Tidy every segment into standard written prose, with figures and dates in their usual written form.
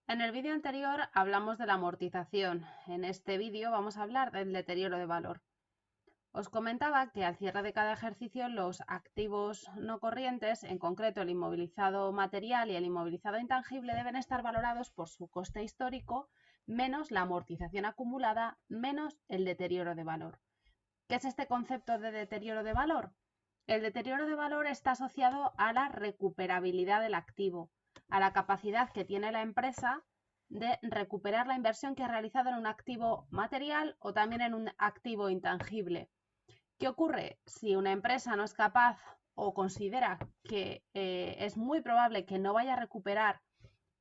En el vídeo anterior hablamos de la amortización. En este vídeo vamos a hablar del deterioro de valor. Os comentaba que al cierre de cada ejercicio los activos no corrientes, en concreto el inmovilizado material y el inmovilizado intangible, deben estar valorados por su coste histórico menos la amortización acumulada menos el deterioro de valor. ¿Qué es este concepto de deterioro de valor? El deterioro de valor está asociado a la recuperabilidad del activo, a la capacidad que tiene la empresa de recuperar la inversión que ha realizado en un activo material o también en un activo intangible. ¿Qué ocurre? Si una empresa no es capaz o considera que es muy probable que no vaya a recuperar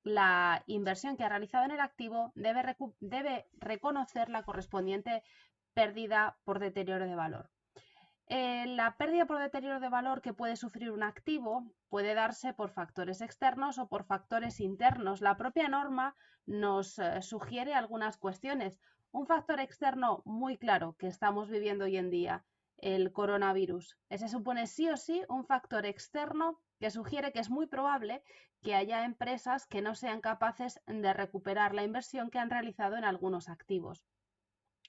la inversión que ha realizado en el activo, debe reconocer la correspondiente pérdida por deterioro de valor. La pérdida por deterioro de valor que puede sufrir un activo puede darse por factores externos o por factores internos. La propia norma nos sugiere algunas cuestiones. Un factor externo muy claro que estamos viviendo hoy en día, el coronavirus. Ese supone sí o sí un factor externo que sugiere que es muy probable que haya empresas que no sean capaces de recuperar la inversión que han realizado en algunos activos.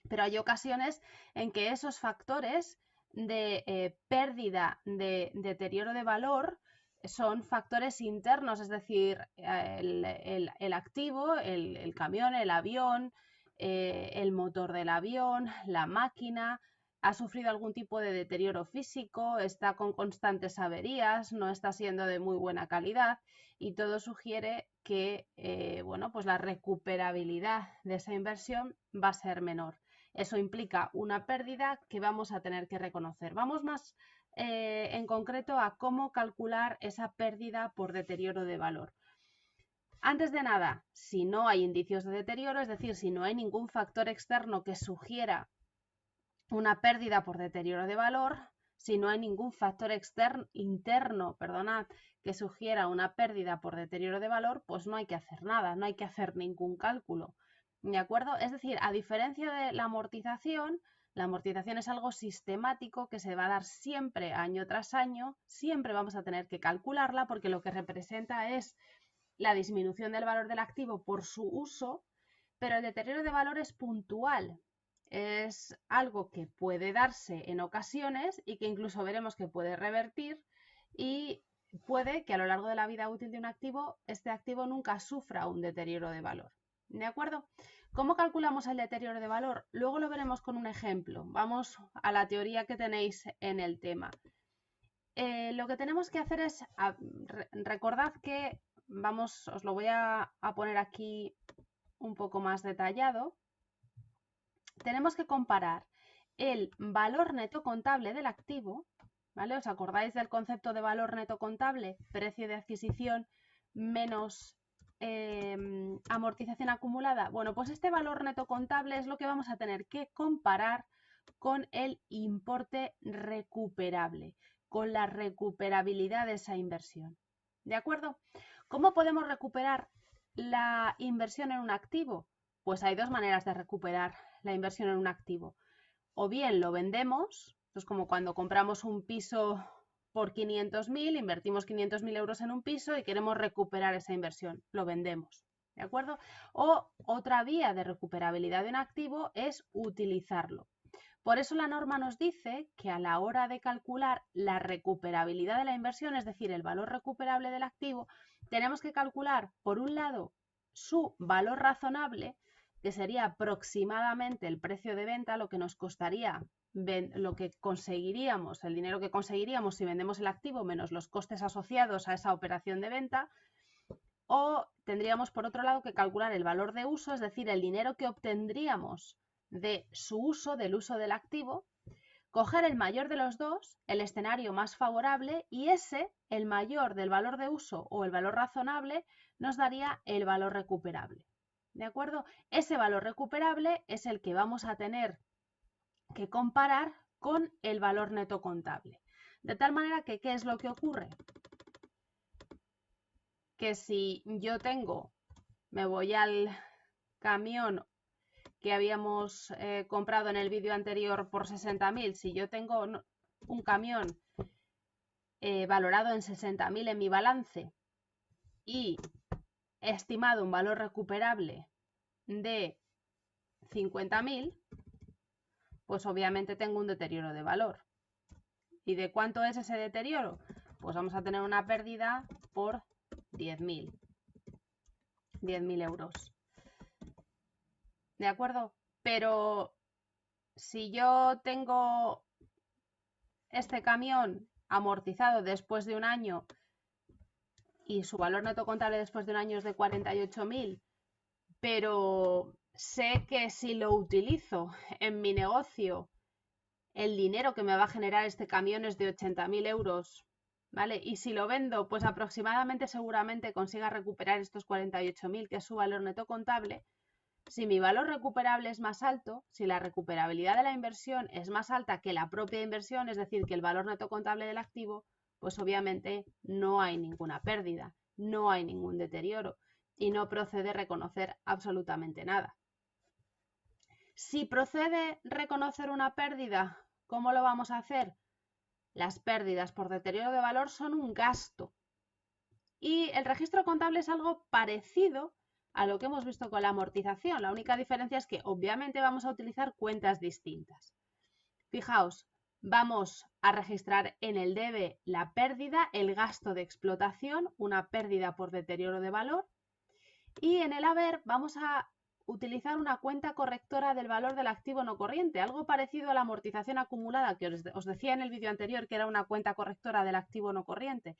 Pero hay ocasiones en que esos factores de pérdida, de deterioro de valor, son factores internos, es decir, el activo, el camión, el avión, el motor del avión, la máquina, ha sufrido algún tipo de deterioro físico, está con constantes averías, no está siendo de muy buena calidad y todo sugiere que bueno, pues la recuperabilidad de esa inversión va a ser menor. Eso implica una pérdida que vamos a tener que reconocer. Vamos más en concreto a cómo calcular esa pérdida por deterioro de valor. Antes de nada, si no hay indicios de deterioro, es decir, si no hay ningún factor externo que sugiera una pérdida por deterioro de valor, si no hay ningún factor interno, que sugiera una pérdida por deterioro de valor, pues no hay que hacer nada, no hay que hacer ningún cálculo. ¿De acuerdo? Es decir, a diferencia de la amortización es algo sistemático que se va a dar siempre año tras año, siempre vamos a tener que calcularla porque lo que representa es la disminución del valor del activo por su uso, pero el deterioro de valor es puntual. Es algo que puede darse en ocasiones y que incluso veremos que puede revertir y puede que a lo largo de la vida útil de un activo, este activo nunca sufra un deterioro de valor. ¿De acuerdo? ¿Cómo calculamos el deterioro de valor? Luego lo veremos con un ejemplo. Vamos a la teoría que tenéis en el tema. Lo que tenemos que hacer es, recordad que, vamos, os lo voy a poner aquí un poco más detallado. Tenemos que comparar el valor neto contable del activo, ¿vale? ¿Os acordáis del concepto de valor neto contable? Precio de adquisición menos amortización acumulada. Bueno, pues este valor neto contable es lo que vamos a tener que comparar con el importe recuperable, con la recuperabilidad de esa inversión. ¿De acuerdo? ¿Cómo podemos recuperar la inversión en un activo? Pues hay dos maneras de recuperar la inversión en un activo. O bien lo vendemos, es como cuando compramos un piso por 500.000, invertimos 500.000 euros en un piso y queremos recuperar esa inversión, lo vendemos. ¿De acuerdo? O otra vía de recuperabilidad de un activo es utilizarlo. Por eso la norma nos dice que a la hora de calcular la recuperabilidad de la inversión, es decir, el valor recuperable del activo, tenemos que calcular, por un lado, su valor razonable, que sería aproximadamente el precio de venta, lo que nos costaría, lo que conseguiríamos, el dinero que conseguiríamos si vendemos el activo menos los costes asociados a esa operación de venta, o tendríamos por otro lado que calcular el valor de uso, es decir, el dinero que obtendríamos de su uso, del uso del activo, coger el mayor de los dos, el escenario más favorable, y ese, el mayor del valor de uso o el valor razonable, nos daría el valor recuperable. ¿De acuerdo? Ese valor recuperable es el que vamos a tener que comparar con el valor neto contable. De tal manera que, ¿qué es lo que ocurre? Que si yo tengo, me voy al camión que habíamos comprado en el vídeo anterior por 60.000, si yo tengo un camión valorado en 60.000 en mi balance y estimado un valor recuperable de 50.000, pues obviamente tengo un deterioro de valor. ¿Y de cuánto es ese deterioro? Pues vamos a tener una pérdida por 10.000 euros. ¿De acuerdo? Pero si yo tengo este camión amortizado después de un año y su valor neto contable después de un año es de 48.000, pero sé que si lo utilizo en mi negocio, el dinero que me va a generar este camión es de 80.000 euros, ¿vale? Y si lo vendo, pues aproximadamente seguramente consiga recuperar estos 48.000, que es su valor neto contable. Si mi valor recuperable es más alto, si la recuperabilidad de la inversión es más alta que la propia inversión, es decir, que el valor neto contable del activo, pues obviamente no hay ninguna pérdida, no hay ningún deterioro y no procede reconocer absolutamente nada. Si procede reconocer una pérdida, ¿cómo lo vamos a hacer? Las pérdidas por deterioro de valor son un gasto. Y el registro contable es algo parecido a lo que hemos visto con la amortización. La única diferencia es que obviamente vamos a utilizar cuentas distintas. Fijaos, vamos a registrar en el debe la pérdida, el gasto de explotación, una pérdida por deterioro de valor. Y en el haber vamos a utilizar una cuenta correctora del valor del activo no corriente, algo parecido a la amortización acumulada que os decía en el vídeo anterior, que era una cuenta correctora del activo no corriente.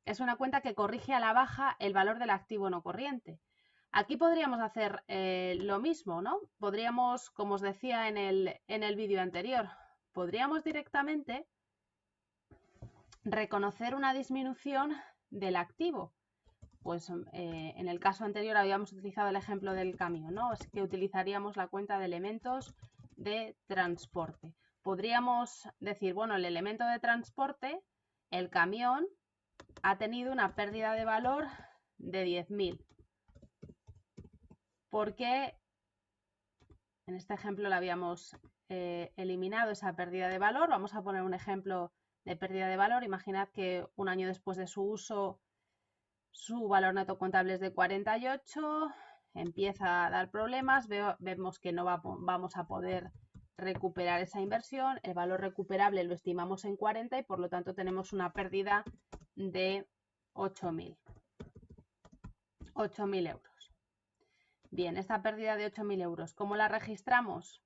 Es una cuenta que corrige a la baja el valor del activo no corriente. Aquí podríamos hacer lo mismo, ¿no? Podríamos, como os decía en el vídeo anterior, podríamos directamente reconocer una disminución del activo. Pues en el caso anterior habíamos utilizado el ejemplo del camión, ¿no? Es que utilizaríamos la cuenta de elementos de transporte. Podríamos decir, bueno, el elemento de transporte, el camión, ha tenido una pérdida de valor de 10.000. Porque en este ejemplo le habíamos eliminado esa pérdida de valor. Vamos a poner un ejemplo de pérdida de valor. Imaginad que un año después de su uso su valor neto contable es de 48, empieza a dar problemas, vemos que no vamos a poder recuperar esa inversión, el valor recuperable lo estimamos en 40 y por lo tanto tenemos una pérdida de 8.000 euros. Bien, esta pérdida de 8.000 euros, ¿cómo la registramos?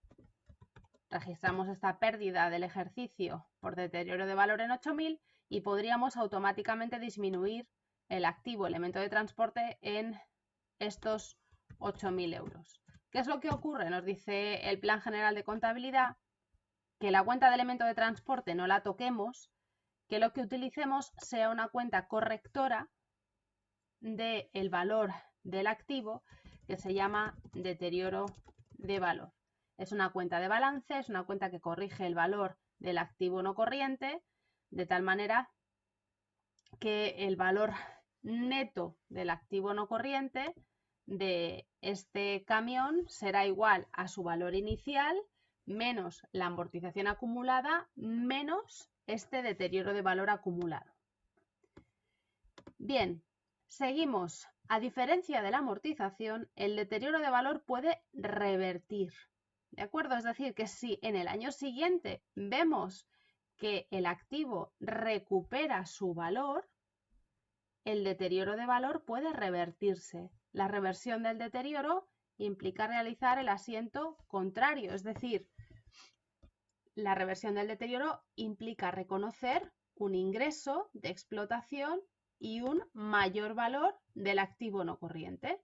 Registramos esta pérdida del ejercicio por deterioro de valor en 8.000 y podríamos automáticamente disminuir el activo elemento de transporte en estos 8.000 euros. ¿Qué es lo que ocurre? Nos dice el Plan General de Contabilidad que la cuenta de elemento de transporte no la toquemos, que lo que utilicemos sea una cuenta correctora del valor del activo que se llama deterioro de valor. Es una cuenta de balance, es una cuenta que corrige el valor del activo no corriente de tal manera que el valor neto del activo no corriente de este camión será igual a su valor inicial menos la amortización acumulada menos este deterioro de valor acumulado. Bien, seguimos. A diferencia de la amortización, el deterioro de valor puede revertir. ¿De acuerdo? Es decir, que si en el año siguiente vemos que el activo recupera su valor, el deterioro de valor puede revertirse. La reversión del deterioro implica realizar el asiento contrario, es decir, la reversión del deterioro implica reconocer un ingreso de explotación y un mayor valor del activo no corriente.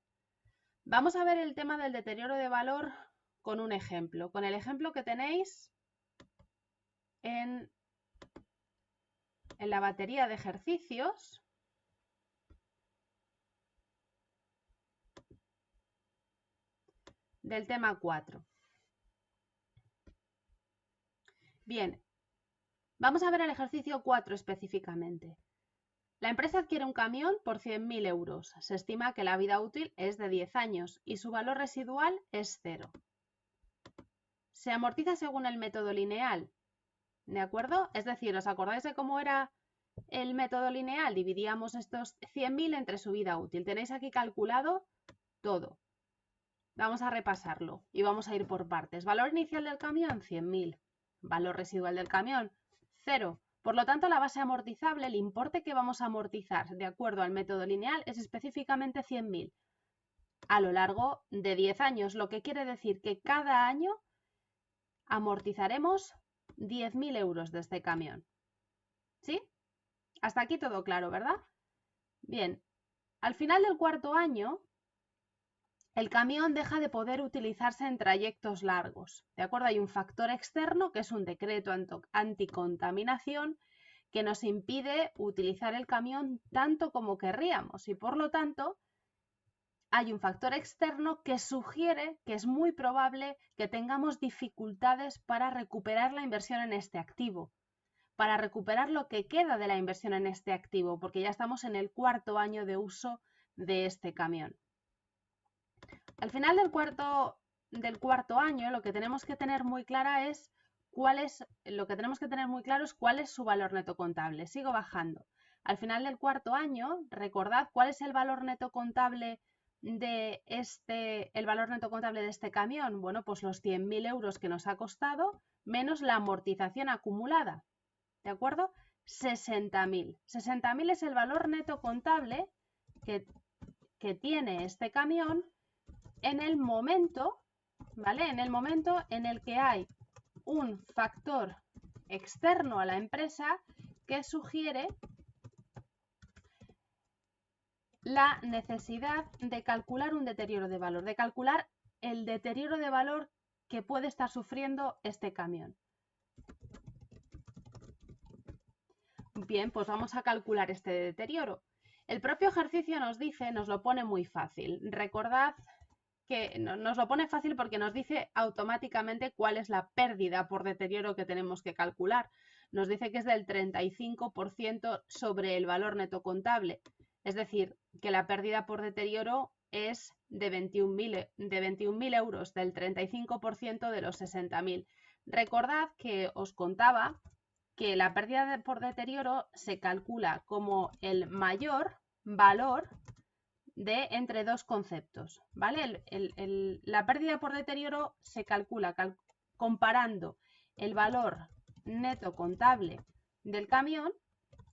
Vamos a ver el tema del deterioro de valor con un ejemplo, con el ejemplo que tenéis en la batería de ejercicios. Del tema 4. Bien, vamos a ver el ejercicio 4 específicamente. La empresa adquiere un camión por 100.000 euros. Se estima que la vida útil es de 10 años y su valor residual es 0. Se amortiza según el método lineal, ¿de acuerdo? Es decir, ¿os acordáis de cómo era el método lineal dividíamos estos 100.000 entre su vida útil. Tenéis aquí calculado todo. Vamos a repasarlo y vamos a ir por partes. Valor inicial del camión, 100.000. Valor residual del camión, 0. Por lo tanto, la base amortizable, el importe que vamos a amortizar de acuerdo al método lineal, es específicamente 100.000 a lo largo de 10 años, lo que quiere decir que cada año amortizaremos 10.000 euros de este camión. ¿Sí? Hasta aquí todo claro, ¿verdad? Bien, al final del cuarto año, el camión deja de poder utilizarse en trayectos largos. ¿De acuerdo? Hay un factor externo, que es un decreto anticontaminación, que nos impide utilizar el camión tanto como querríamos y por lo tanto hay un factor externo que sugiere que es muy probable que tengamos dificultades para recuperar la inversión en este activo, para recuperar lo que queda de la inversión en este activo, porque ya estamos en el cuarto año de uso de este camión. Al final del cuarto año, lo que tenemos que tener muy claro es cuál es su valor neto contable. Sigo bajando. Al final del cuarto año, recordad cuál es el valor neto contable de este camión. Bueno, pues los 100.000 euros que nos ha costado menos la amortización acumulada. ¿De acuerdo? 60.000. 60.000 es el valor neto contable que tiene este camión en el momento, ¿vale? En el momento en el que hay un factor externo a la empresa que sugiere la necesidad de calcular un deterioro de valor, de calcular el deterioro de valor que puede estar sufriendo este camión. Bien, pues vamos a calcular este deterioro. El propio ejercicio nos dice, nos lo pone muy fácil. Recordad que nos lo pone fácil porque nos dice automáticamente cuál es la pérdida por deterioro que tenemos que calcular. Nos dice que es del 35% sobre el valor neto contable. Es decir, que la pérdida por deterioro es de 21.000 euros, del 35% de los 60.000. Recordad que os contaba que la pérdida por deterioro se calcula como el mayor valor de entre dos conceptos, ¿vale? La pérdida por deterioro se calcula comparando el valor neto contable del camión,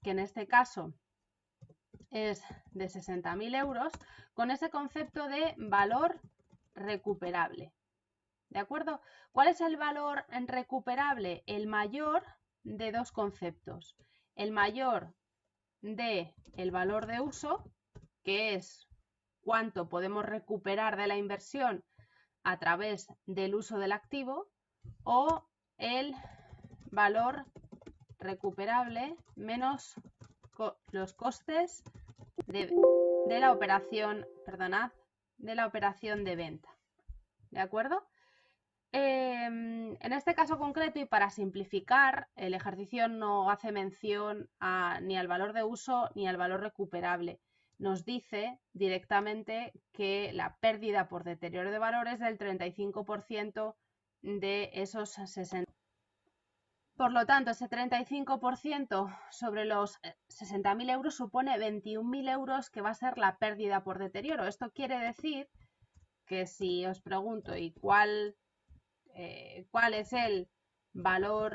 que en este caso es de 60.000 euros, con ese concepto de valor recuperable. ¿De acuerdo? ¿Cuál es el valor recuperable? El mayor de dos conceptos. El mayor de el valor de uso, que es cuánto podemos recuperar de la inversión a través del uso del activo, o el valor recuperable menos los costes de la operación, de la operación de venta. ¿De acuerdo? En este caso concreto, y para simplificar, el ejercicio no hace mención ni al valor de uso ni al valor recuperable. Nos dice directamente que la pérdida por deterioro de valor es del 35% de esos 60. Por lo tanto, ese 35% sobre los 60.000 euros supone 21.000 euros, que va a ser la pérdida por deterioro. Esto quiere decir que si os pregunto, ¿y cuál es el valor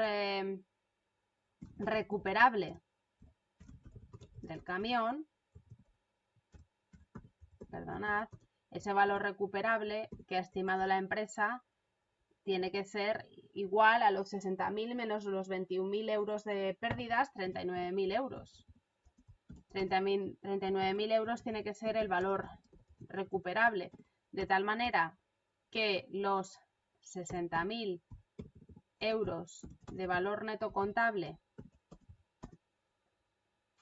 recuperable del camión? Perdonad, ese valor recuperable que ha estimado la empresa tiene que ser igual a los 60.000 menos los 21.000 euros de pérdidas, 39.000 euros. 39.000 euros tiene que ser el valor recuperable, de tal manera que los 60.000 euros de valor neto contable,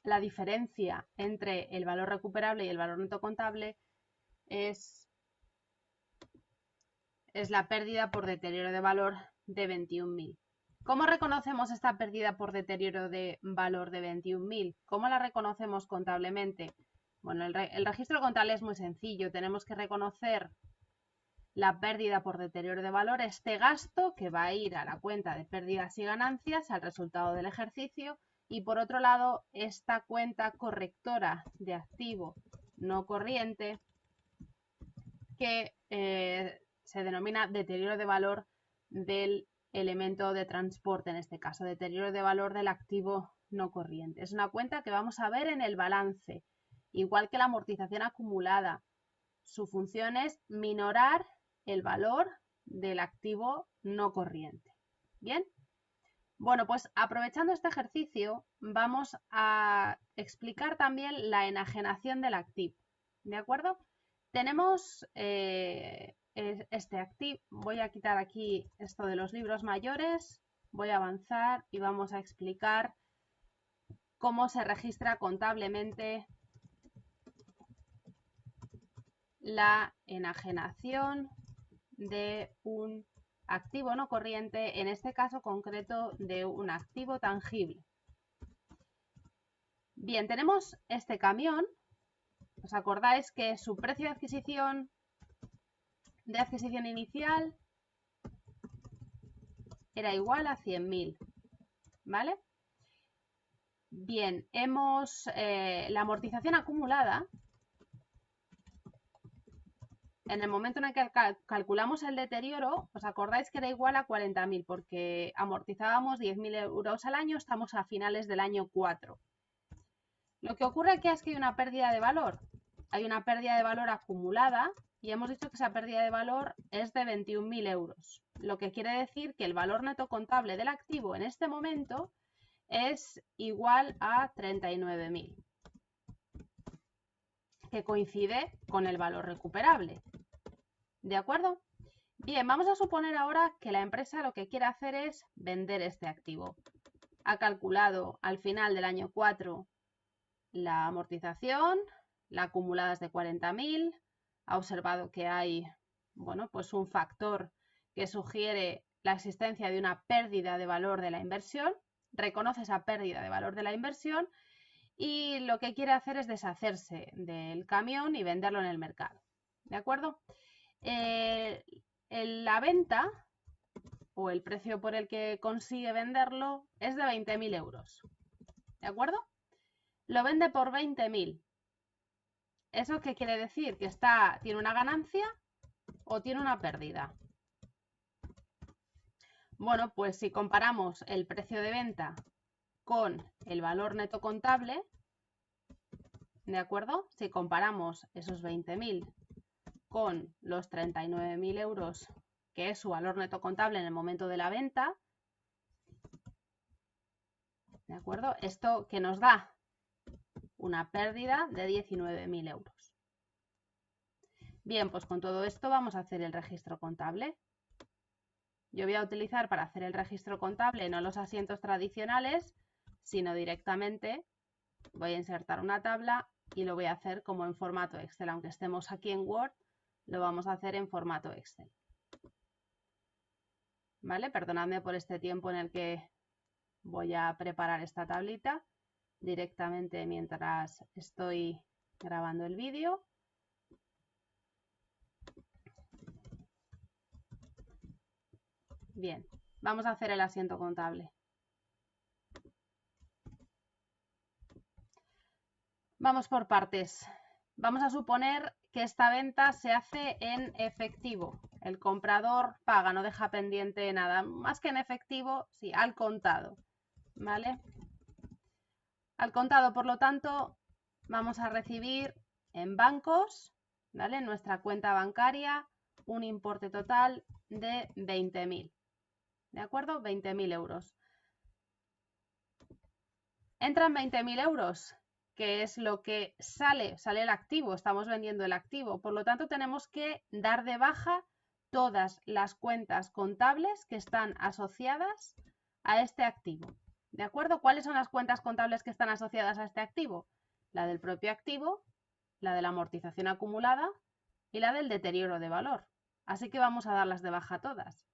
la diferencia entre el valor recuperable y el valor neto contable es la pérdida por deterioro de valor de 21.000. ¿Cómo reconocemos esta pérdida por deterioro de valor de 21.000? ¿Cómo la reconocemos contablemente? Bueno, el registro contable es muy sencillo. Tenemos que reconocer la pérdida por deterioro de valor, este gasto que va a ir a la cuenta de pérdidas y ganancias, al resultado del ejercicio, Y por otro lado, esta cuenta correctora de activo no corriente, que se denomina deterioro de valor del elemento de transporte, en este caso, deterioro de valor del activo no corriente. Es una cuenta que vamos a ver en el balance, igual que la amortización acumulada. Su función es minorar el valor del activo no corriente. ¿Bien? Bueno, pues aprovechando este ejercicio, vamos a explicar también la enajenación del activo. ¿De acuerdo? Tenemos este activo. Voy a quitar aquí esto de los libros mayores. Voy a avanzar y vamos a explicar cómo se registra contablemente la enajenación de un activo no corriente, en este caso concreto de un activo tangible. Bien, tenemos este camión. ¿Os acordáis que su precio de adquisición inicial era igual a 100.000? ¿Vale? Bien, la amortización acumulada, en el momento en el que calculamos el deterioro, ¿os acordáis que era igual a 40.000? Porque amortizábamos 10.000 euros al año, estamos a finales del año 4. Lo que ocurre aquí es que hay una pérdida de valor. Hay una pérdida de valor acumulada y hemos dicho que esa pérdida de valor es de 21.000 euros. Lo que quiere decir que el valor neto contable del activo en este momento es igual a 39.000, que coincide con el valor recuperable. ¿De acuerdo? Bien, vamos a suponer ahora que la empresa lo que quiere hacer es vender este activo. Ha calculado al final del año 4 la amortización, la acumulada es de 40.000, ha observado que hay, bueno, pues un factor que sugiere la existencia de una pérdida de valor de la inversión, reconoce esa pérdida de valor de la inversión y lo que quiere hacer es deshacerse del camión y venderlo en el mercado. ¿De acuerdo? La venta o el precio por el que consigue venderlo es de 20.000 euros. ¿De acuerdo? Lo vende por 20.000. ¿Eso qué quiere decir? ¿Que tiene una ganancia o tiene una pérdida? Bueno, pues si comparamos el precio de venta con el valor neto contable, ¿de acuerdo? Si comparamos esos 20.000 con los 39.000 euros, que es su valor neto contable en el momento de la venta, ¿de acuerdo? Esto que nos da una pérdida de 19.000 euros. Bien, pues con todo esto vamos a hacer el registro contable. Yo voy a utilizar para hacer el registro contable no los asientos tradicionales, sino directamente voy a insertar una tabla y lo voy a hacer como en formato Excel. Aunque estemos aquí en Word, lo vamos a hacer en formato Excel. ¿Vale? Perdonadme por este tiempo en el que voy a preparar esta tablita directamente mientras estoy grabando el vídeo. Bien, vamos a hacer el asiento contable. Vamos por partes. Vamos a suponer que esta venta se hace en efectivo. El comprador paga, no deja pendiente nada. Más que en efectivo, sí, al contado. ¿Vale? Al contado, por lo tanto, vamos a recibir en bancos, ¿vale? En nuestra cuenta bancaria, un importe total de 20.000. ¿De acuerdo? 20.000 euros. Entran 20.000 euros, que es lo que sale el activo, estamos vendiendo el activo. Por lo tanto, tenemos que dar de baja todas las cuentas contables que están asociadas a este activo. ¿De acuerdo? ¿Cuáles son las cuentas contables que están asociadas a este activo? La del propio activo, la de la amortización acumulada y la del deterioro de valor. Así que vamos a darlas de baja todas.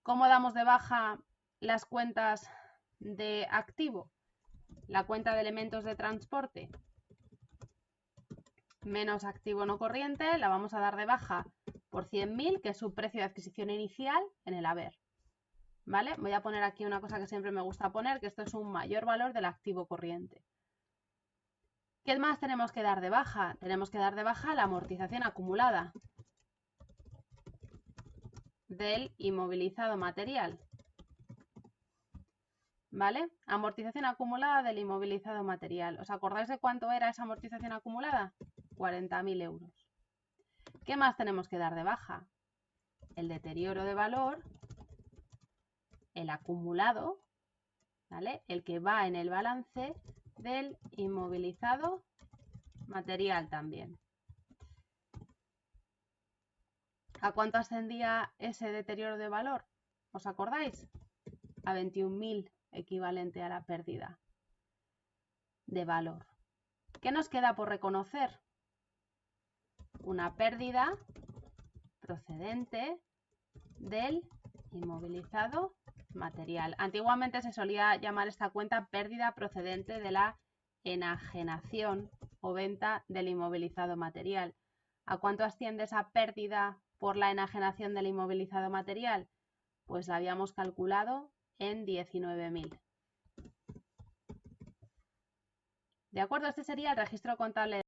¿Cómo damos de baja las cuentas de activo? La cuenta de elementos de transporte menos activo no corriente la vamos a dar de baja por 100.000, que es su precio de adquisición inicial en el haber. ¿vale? Voy a poner aquí una cosa que siempre me gusta poner, que esto es un mayor valor del activo corriente. ¿Qué más tenemos que dar de baja? Tenemos que dar de baja la amortización acumulada del inmovilizado material, ¿vale? Amortización acumulada del inmovilizado material. ¿Os acordáis de cuánto era esa amortización acumulada? 40.000 euros. ¿Qué más tenemos que dar de baja? El deterioro de valor, el acumulado, ¿vale? El que va en el balance del inmovilizado material también. ¿A cuánto ascendía ese deterioro de valor? ¿Os acordáis? A 21.000, equivalente a la pérdida de valor. ¿Qué nos queda por reconocer? Una pérdida procedente del inmovilizado material. Antiguamente se solía llamar esta cuenta pérdida procedente de la enajenación o venta del inmovilizado material. ¿A cuánto asciende esa pérdida por la enajenación del inmovilizado material? Pues la habíamos calculado en 19.000. ¿De acuerdo? Este sería el registro contable.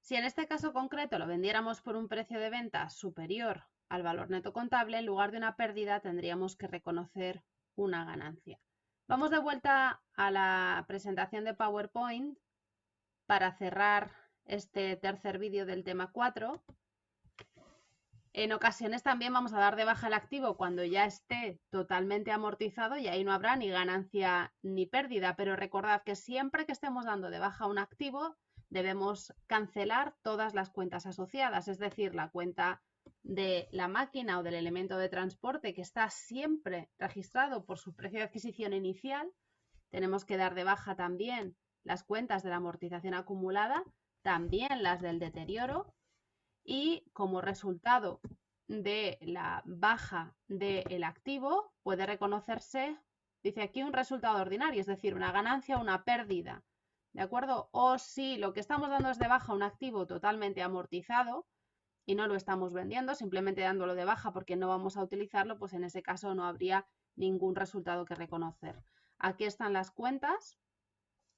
Si en este caso concreto lo vendiéramos por un precio de venta superior al valor neto contable, en lugar de una pérdida tendríamos que reconocer una ganancia. Vamos de vuelta a la presentación de PowerPoint para cerrar este tercer vídeo del tema 4. En ocasiones también vamos a dar de baja el activo cuando ya esté totalmente amortizado y ahí no habrá ni ganancia ni pérdida, pero recordad que siempre que estemos dando de baja un activo debemos cancelar todas las cuentas asociadas, es decir, la cuenta de la máquina o del elemento de transporte que está siempre registrado por su precio de adquisición inicial. Tenemos que dar de baja también las cuentas de la amortización acumulada, también las del deterioro, y como resultado de la baja del activo puede reconocerse, dice aquí, un resultado ordinario, es decir, una ganancia o una pérdida, ¿de acuerdo? O si lo que estamos dando es de baja un activo totalmente amortizado y no lo estamos vendiendo, simplemente dándolo de baja porque no vamos a utilizarlo, pues en ese caso no habría ningún resultado que reconocer. Aquí están las cuentas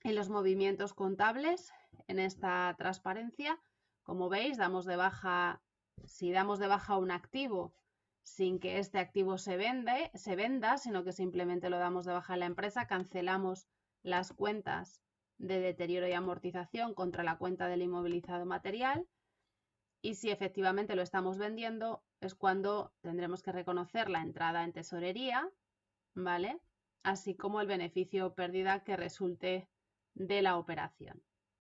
en los movimientos contables en esta transparencia. Como veis, damos de baja, si damos de baja un activo sin que este activo se venda, sino que simplemente lo damos de baja en la empresa, cancelamos las cuentas de deterioro y amortización contra la cuenta del inmovilizado material. Y si efectivamente lo estamos vendiendo, es cuando tendremos que reconocer la entrada en tesorería, ¿vale? Así como el beneficio o pérdida que resulte de la operación.